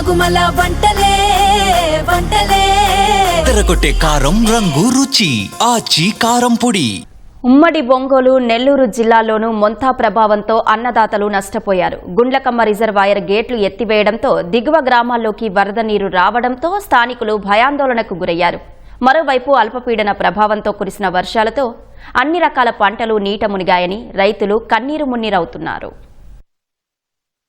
గుమగుమల వంటలే వంటలే తెరకొట్టే కారం రంగు రుచి ఆచి కారం పొడి. ఉమ్మడి ఒంగోలు నెల్లూరు జిల్లాల్లోనూ మొంతా ప్రభావంతో అన్నదాతలు నష్టపోయారు. గుండ్లకమ్మ రిజర్వాయర్ గేట్లు ఎత్తివేయడంతో దిగువ గ్రామాల్లోకి వరద నీరు రావడంతో స్థానికులు భయాందోళనకు గురయ్యారు. మరోవైపు అల్పపీడన ప్రభావంతో కురిసిన వర్షాలతో అన్ని రకాల పంటలు నీట మునిగాయని రైతులు కన్నీరు మున్నీరవుతున్నారు.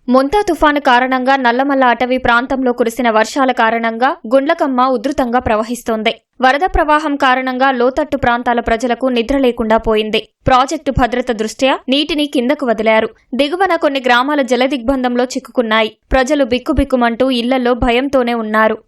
మొంతా తుఫాను కారణంగా నల్లమల్ల అటవీ ప్రాంతంలో కురిసిన వర్షాల కారణంగా గుండ్లకమ్మ ఉధృతంగా ప్రవహిస్తోంది. వరద ప్రవాహం కారణంగా లోతట్టు ప్రాంతాల ప్రజలకు నిద్ర లేకుండా పోయింది. ప్రాజెక్టు భద్రత దృష్ట్యా నీటిని కిందకు వదిలారు. దిగువన కొన్ని గ్రామాల జలదిగ్బంధంలో చిక్కుకున్నాయి. ప్రజలు బిక్కుబిక్కుమంటూ ఇళ్లలో భయంతోనే ఉన్నారు.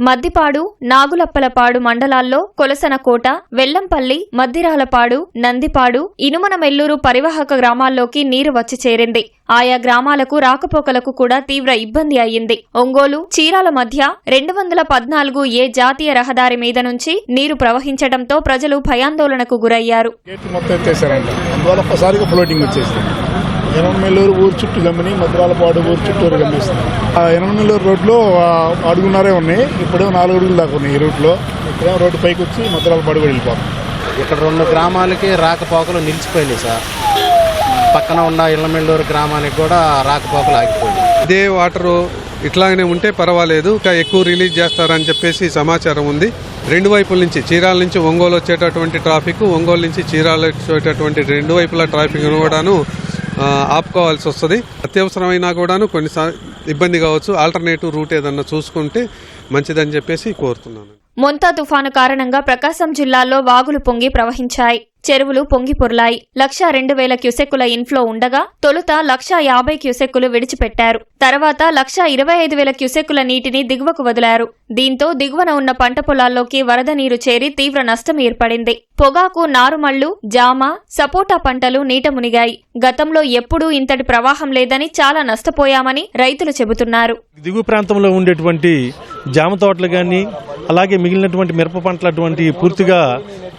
మద్దిపాడు, నాగులప్పలపాడు మండలాల్లో కొలసనకోట, వెల్లంపల్లి, మద్దిరాలపాడు, నందిపాడు, ఇనుమనమెల్లూరు పరివాహక గ్రామాల్లోకి నీరు వచ్చి చేరింది. ఆయా గ్రామాలకు రాకపోకలకు కూడా తీవ్ర ఇబ్బంది అయ్యింది. ఒంగోలు, చీరాల మధ్య 214A జాతీయ రహదారి మీద నుంచి నీరు ప్రవహించడంతో ప్రజలు భయాందోళనకు గురయ్యారు. ఎనమనెల్లూరు ఊరు చుట్టూ గమ్మిని మద్రాలపాడు ఊరు చుట్టూరు గమ్మిస్తుంది. ఆ ఎనమనెల్లూరు రోడ్లో 6 అడుగున్నరే ఉన్నాయి. ఇప్పుడేమో 4 అడుగులు దాకా ఉన్నాయి ఈ రూట్లో. ఇప్పుడేమో రోడ్డు పైకి వచ్చి మద్రాలపాడు కూడా వెళ్ళిపోతాం. ఇక్కడ 2 గ్రామాలకి రాకపోకలు నిలిచిపోయినాయి సార్. పక్కన ఉన్న ఎల్లమెల్లూరు గ్రామానికి కూడా రాకపోకలు ఆగిపోయింది. ఇదే వాటరు ఇట్లాగనే ఉంటే పర్వాలేదు, ఇంకా ఎక్కువ రిలీజ్ చేస్తారని చెప్పేసి సమాచారం ఉంది. 2 వైపుల నుంచి చీరాల నుంచి ఒంగోలు వచ్చేటటువంటి ట్రాఫిక్, ఒంగోలు నుంచి చీరాల వచ్చేటటువంటి 2 వైపుల ట్రాఫిక్ కూడాను ఆపుకోవాల్సి వస్తుంది. అత్యవసరమైనా కూడాను కొన్నిసార్లు ఇబ్బంది కావచ్చు. ఆల్టర్నేటివ్ రూట్ ఏదన్నా చూసుకుంటే మంచిదని చెప్పేసి కోరుతున్నాను. మొంతా తుఫాను కారణంగా ప్రకాశం జిల్లాలో వాగులు పొంగి ప్రవహించాయి. చెరువులు పొంగి పొర్లాయి. 1,02,000 క్యూసెక్కుల ఇన్ఫ్లో ఉండగా తొలుత 1,50,000 క్యూసెక్కులు విడిచిపెట్టారు. తర్వాత 1,25,000 క్యూసెక్కుల నీటిని దిగువకు వదిలారు. దీంతో దిగువన ఉన్న పంట పొలాల్లోకి వరద నీరు చేరి తీవ్ర నష్టం ఏర్పడింది. పొగాకు, నారుమళ్లు, జామ, సపోటా పంటలు నీట మునిగాయి. గతంలో ఎప్పుడూ ఇంతటి ప్రవాహం లేదని చాలా నష్టపోయామని రైతులు చెబుతున్నారు. దిగువ ప్రాంతంలో ఉండేటువంటి జామ తోటలు కానీ, అలాగే మిగిలినటువంటి మిరప పంటలు అటువంటి పూర్తిగా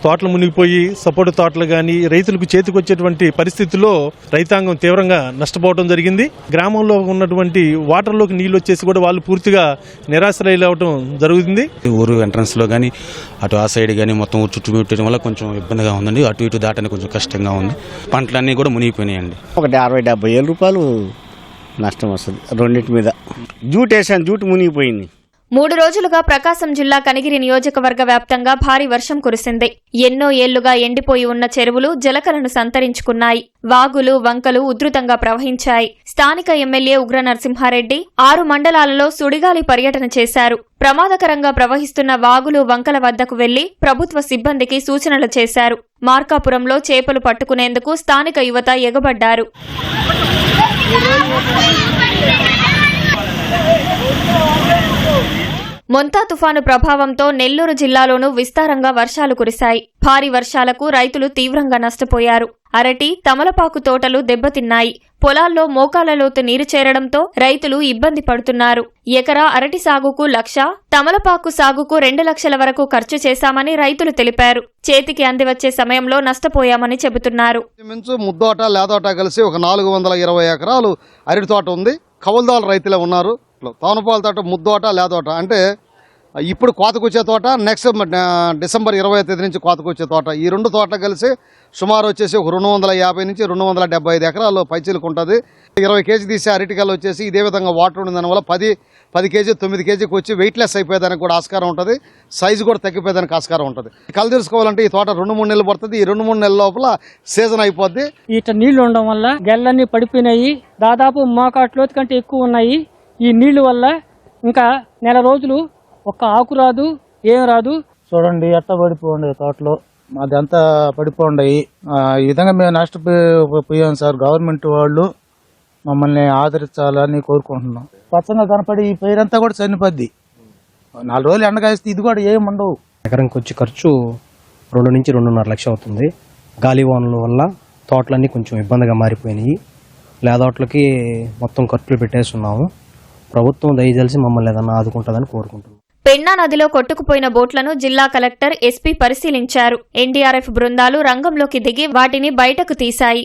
తోటలు మునిగిపోయి, సపోటా తోటలు కానీ రైతులకు చేతికొచ్చేటువంటి పరిస్థితుల్లో రైతాంగం తీవ్రంగా నష్టపోవడం జరిగింది. గ్రామంలో ఉన్నటువంటి వాటర్లోకి నీళ్లు వచ్చేసి కూడా వాళ్ళు పూర్తిగా నిరాశ్రయులవడం జరుగుతుంది. ఊరు ఎంట్రన్స్ లో కానీ అటు ఆ సైడ్ కానీ మొత్తం చుట్టుముట్టడం వల్ల కొంచెం ఇబ్బందిగా ఉందండి. అటు ఇటు దాటని కొంచెం కష్టంగా ఉంది. పంటలన్నీ కూడా మునిగిపోయినాయండి. ఒక 60-70 వేల రూపాయలు నష్టం వస్తుంది రెండింటి మీద. జూట్ వేసాను, జూట్ మునిగిపోయింది. 3 రోజులుగా ప్రకాశం జిల్లా కనిగిరి నియోజకవర్గ వ్యాప్తంగా భారీ వర్షం కురిసింది. ఎన్నో ఏళ్లుగా ఎండిపోయి ఉన్న చెరువులు జలకలను సంతరించుకున్నాయి. వాగులు, వంకలు ఉధృతంగా ప్రవహించాయి. స్థానిక ఎమ్మెల్యే ఉగ్ర నరసింహారెడ్డి 6 మండలాలలో సుడిగాలి పర్యటన చేశారు. ప్రమాదకరంగా ప్రవహిస్తున్న వాగులు, వంకల వద్దకు వెళ్లి ప్రభుత్వ సిబ్బందికి సూచనలు చేశారు. మార్కాపురంలో చేపలు పట్టుకునేందుకు స్థానిక యువత ఎగబడ్డారు. మొంతా తుఫాను ప్రభావంతో నెల్లూరు జిల్లాలోనూ విస్తారంగా వర్షాలు కురిశాయి. భారీ వర్షాలకు రైతులు తీవ్రంగా నష్టపోయారు. అరటి, తమలపాకు తోటలు దెబ్బతిన్నాయి. పొలాల్లో మోకాల లోతు నీరు చేరడంతో రైతులు ఇబ్బంది పడుతున్నారు. ఎకరా అరటి సాగుకు 1,00,000, తమలపాకు సాగుకు 2 లక్షల వరకు ఖర్చు చేశామని రైతులు తెలిపారు. చేతికి అందివచ్చే సమయంలో నష్టపోయామని చెబుతున్నారు. ముద్దోట, లేదోట కలిసి ఒక 420 ఎకరాలు అరటి తోట ఉంది. కౌలుదారుల రైతులే ఉన్నారు. తోనపాల తోట, ముద్దోట, లేదోట అంటే ఇప్పుడు కోతకొచ్చే తోట, నెక్స్ట్ డిసెంబర్ 20వ తేదీ నుంచి కోతకొచ్చే తోట. ఈ 2 తోటలు కలిసి సుమారు వచ్చేసి ఒక 250 నుంచి 275 ఎకరాలు పైచీలకు ఉంటుంది. 20 కేజీ తీసే అరటికాయలు వచ్చేసి ఇదే విధంగా వాటర్ ఉన్న దానివల్ల 10 కేజీ 9 కేజీకి వచ్చి వెయిట్లెస్ అయిపోయేదానికి కూడా ఆస్కారం ఉంటుంది. సైజు కూడా తగ్గిపోయేదానికి ఆస్కారం ఉంటుంది. కళ్ళు తీసుకోవాలంటే ఈ తోట 2-3 నెలలు పడుతుంది. ఈ 2-3 నెలల లోపల సీజన్ అయిపోద్ది. ఇట నీళ్లు ఉండడం వల్ల గెల్లన్నీ పడిపోయినాయి. దాదాపు మోకాట్లోతు కంటే ఎక్కువ ఉన్నాయి. ఈ నీళ్లు వల్ల ఇంకా 1 రోజులు ఒక్క ఆకు రాదు, ఏం రాదు. చూడండి ఎట్లా పడిపోండి తోటలో, అదంతా పడిపోండి. ఈ విధంగా మేము నష్టపోయాం సార్. గవర్నమెంట్ వాళ్ళు మమ్మల్ని ఆదరించాలని కోరుకుంటున్నాం. పచ్చగా కనపడి ఈ పైరంతా కూడా చనిపోద్ది. 4 రోజులు ఎండగాయిస్తే ఇది కూడా ఏమి ఉండవు. ఎకరానికి వచ్చి ఖర్చు 2 నుంచి 2.5 లక్షలు అవుతుంది. గాలివానల వల్ల తోటలన్నీ కొంచెం ఇబ్బందిగా మారిపోయినాయి. లేదోట్లకి మొత్తం ఖర్చులు పెట్టేస్తున్నాము. ప్రభుత్వం దయచేసి మమ్మల్ని ఏదన్నా ఆదుకుంటుందని కోరుకుంటున్నాం. పెన్నా నదిలో కొట్టుకుపోయిన బోట్లను జిల్లా కలెక్టర్ ఎస్పీ పరిశీలించారు. ఎన్డీఆర్ఎఫ్ బృందాలు రంగంలోకి దిగి వాటిని బయటకు తీశాయి.